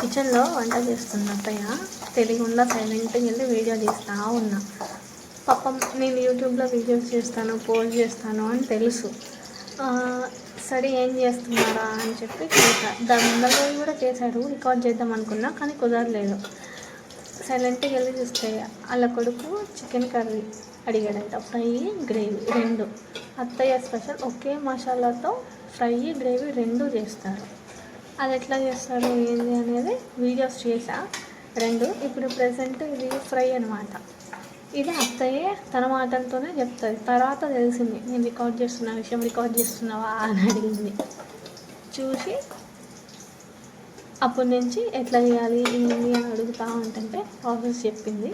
కిచెన్లో వంట చేస్తున్న అత్తయ్య తెలియకుండా సైలెంట్గా వెళ్ళి వీడియో తీస్తూ ఉన్నా. పాపం నేను యూట్యూబ్లో వీడియోస్ చేస్తాను, పోస్ట్ చేస్తాను అని తెలుసు. సరే ఏం చేస్తున్నారా అని చెప్పి చూసా. దాని ముందర కూడా చేశారు, రికార్డ్ చేద్దాం అనుకున్నా కానీ కుదరలేదు. సైలెంట్గా వెళ్ళి చూస్తే వాళ్ళ కొడుకు చికెన్ కర్రీ అడిగాడంట, ఫ్రై గ్రేవీ రెండు. అత్తయ్య స్పెషల్ ఒకే మసాలాతో ఫ్రై గ్రేవీ రెండు చేస్తారు. అది ఎట్లా చేస్తారు ఏంటి అనేది వీడియోస్ చేసా రెండు. ఇప్పుడు ప్రజెంట్ ఇది ఫ్రై అనమాట. ఇది అత్తయ్యే తన మాటలతోనే చెప్తుంది. తర్వాత తెలిసింది నేను రికార్డ్ చేస్తున్న విషయం, రికార్డ్ చేస్తున్నావా అని అడిగింది. చూసి అప్పటి నుంచి ఎట్లా చేయాలి ఏంటి అని అడుగుతూ ఉంటుంటే ప్రాసెస్ చెప్పింది.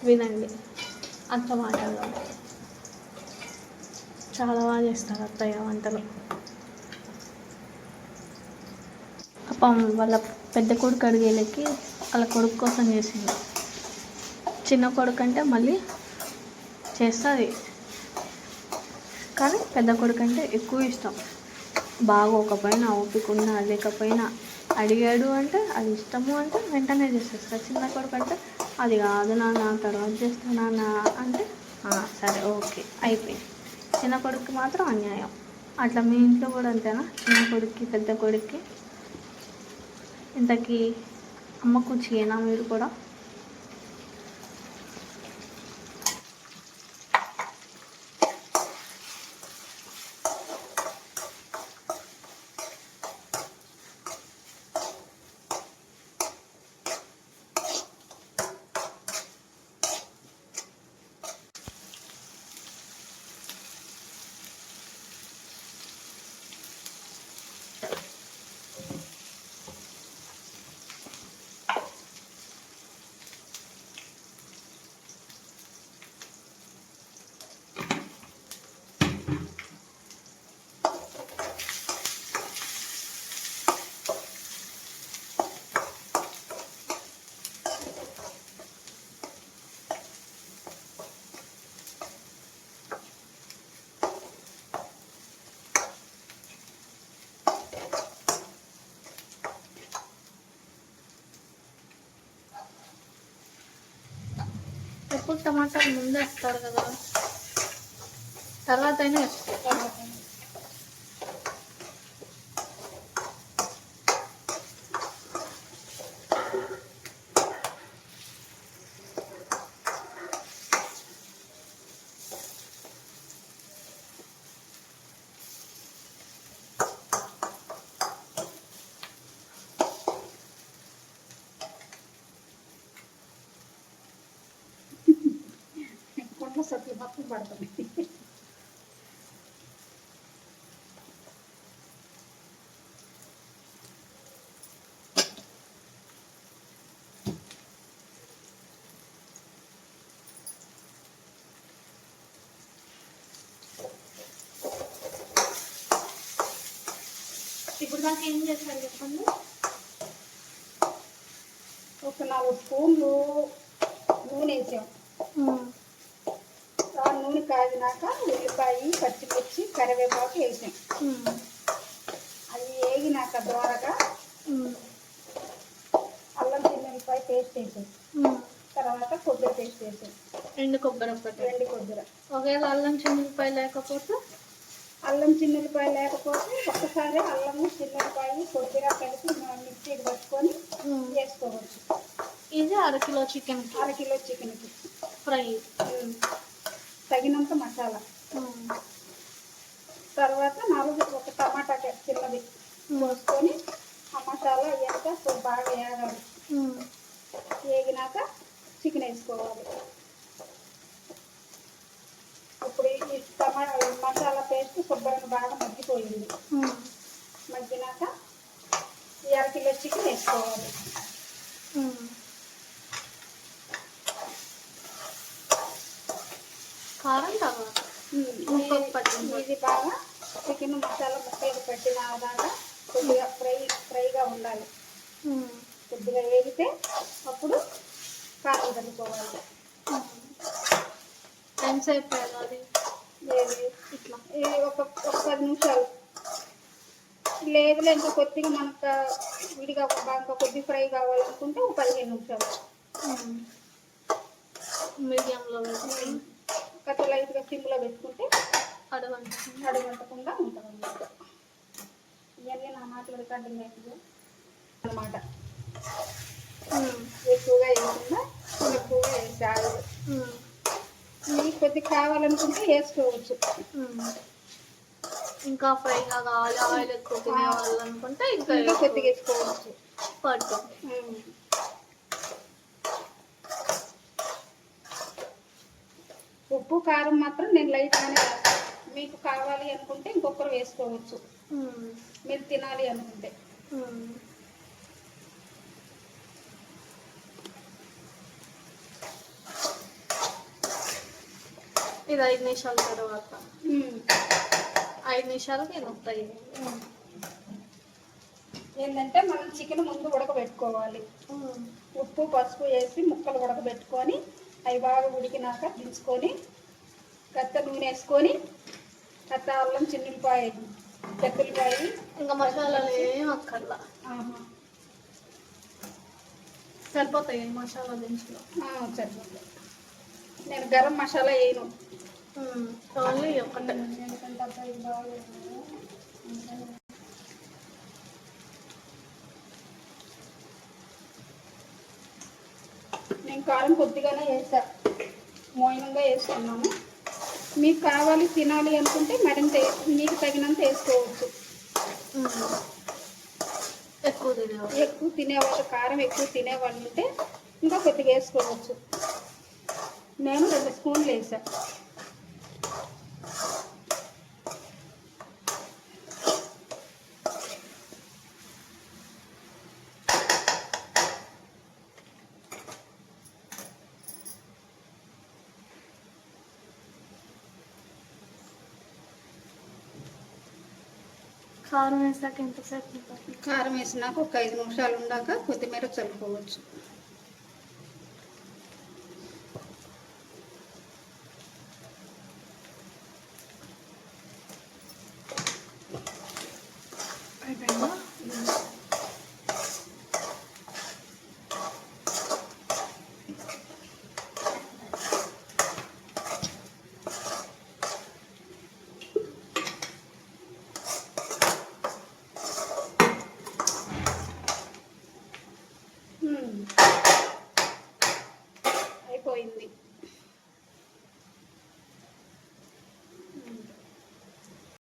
వినండి అత్త మాటల్లో. చాలా బాగా చేస్తారు అత్తయ్య వంటలు. పాపం వాళ్ళ పెద్ద కొడుకు అడిగేలకి వాళ్ళ కొడుకు కోసం చేసింది. చిన్న కొడుకు అంటే మళ్ళీ చేస్తుంది కానీ పెద్ద కొడుకు అంటే ఎక్కువ ఇష్టం. బాగోకపోయినా, ఓపికన్నా లేకపోయినా అడిగాడు అంటే, అది ఇష్టము అంటే వెంటనే చేసేస్తా. చిన్న కొడుకు అంటే అది కాదు నాన్న తర్వాత చేస్తా నాన్న అంటే సరే ఓకే అయిపోయింది. చిన్న కొడుకు మాత్రం అన్యాయం. అట్లా మీ ఇంట్లో కూడా అంతేనా? చిన్న కొడుక్కి పెద్ద కొడుక్కి ఇంతకీ అమ్మ కూర్చేనా మీరు కూడా? ఎప్పుడు టమాటాలు ముందే వేస్తారు కదా, తర్వాత అయినా వేస్తారు. సత్య మొత్తం పడుతుంది. ఇప్పుడు దాకా ఏం చేస్తారు చెప్పండి? ఒక 4 స్పూన్లు నూనె వేసాం. నూనె కాగినాక ఉల్లిపాయ, పచ్చిమిర్చి, కరివేపాకు వేసాం. అది వేగినాక ద్వారగా అల్లం చిన్నులపాయ పేస్ట్ వేసాం. తర్వాత కొబ్బరి పేస్ట్ వేసాం. ఎండు కొబ్బరి ఒకటి. ఎండు కొబ్బరి. ఒకవేళ అల్లం చిన్నులపాయ లేకపోతే ఒక్కసారి అల్లము చిన్నులపాయ కొబ్బరి కలిపి మిక్సీకి పట్టుకొని వేసుకోవచ్చు. ఇది అరకిలో చికెన్కి ఫ్రై. తగినంత మసాలా. తర్వాత ఒక టమాటా చిన్నది పోసుకొని ఆ మసాలా అయ్యాక బాగా వేగాలి. వేగినాక చికెన్ వేసుకోవాలి. ఇప్పుడు ఈ మసాలా పేస్ట్ శుభ్రంగా బాగా మగ్గిపోయింది. మగ్గినాక ఈ అరకిలో చికెన్ వేసుకోవాలి. కారం తర్వాత ఇది బాగా చికెన్ మసాలా ముక్కలకు పట్టిన దాకా కొద్దిగా ఫ్రైగా ఉండాలి. కొద్దిగా వేగితే అప్పుడు కారం చల్లుకోవాలి. ఎంతసేపు వేయాలి? ఇట్లా ఒక 10 నిమిషాలు లేదులే ఇంకా కొద్దిగా మనకు విడిగా ఇంకా కొద్ది ఫ్రై కావాలనుకుంటే ఒక 15 నిమిషాలు మీడియంలో పెట్టి కథ లైట్గా సిమ్లో పెట్టుకుంటే అడుగంటకుండా ఉంటుంది అన్నమాట. ఇవన్నీ నా మాటలు రికార్డింగ్ అవుతుంది అన్నమాట. ఎక్కువగా వేయకుండా తక్కువగా వేసారు. మీకు కొద్దిగా కావాలనుకుంటే వేసుకోవచ్చు. ఇంకా ఫ్రైగా కావాలి, ఆయిల్ ఎక్కువ తినేవాళ్ళు అనుకుంటే ఇంకా కొద్దిగా వేసుకోవచ్చు. పడుతుంది. ఉప్పు కారం మాత్రం నేను లైట్గానే వేస్తాను. మీకు కావాలి అనుకుంటే ఇంకొకరు వేసుకోవచ్చు, మీరు తినాలి అనుకుంటే. ఇది 5 నిమిషాల తర్వాత 5 నిమిషాలకి ఇది వస్తాయి. ఏంటంటే మనం చికెన్ ముందు ఉడకబెట్టుకోవాలి. ఉప్పు పసుపు వేసి ముక్కలు ఉడకబెట్టుకొని అవి బాగా ఉడికినాక దించుకొని కత్త నూనె వేసుకొని కత్త అల్లం చిన్నులపాయ పెద్దలపాయ ఇంకా మసాలాలు ఏం అక్కర్లా, సరిపోతాయి మసాలా దినుసులు. సరిపోతాయి. నేను గరం మసాలా వేయను, ఓన్లీ ఒకటే. నేను కారం కొద్దిగానే వేసా, మోయినంగా వేసుకున్నాను. మీకు కావాలి తినాలి అనుకుంటే మరింత మీకు తగినంత వేసుకోవచ్చు. ఎక్కువ తినేవాళ్ళు, కారం ఎక్కువ తినేవాళ్ళు ఉంటే ఇంకా కొద్దిగా వేసుకోవచ్చు. నేను 2 స్పూన్లు వేసా. కారం వేసాక ఎంతసేపు ఉంటుంది? కారం వేసినాక ఒక 5 నిమిషాలు ఉండాక కొత్తిమీర చల్లుకోవచ్చు.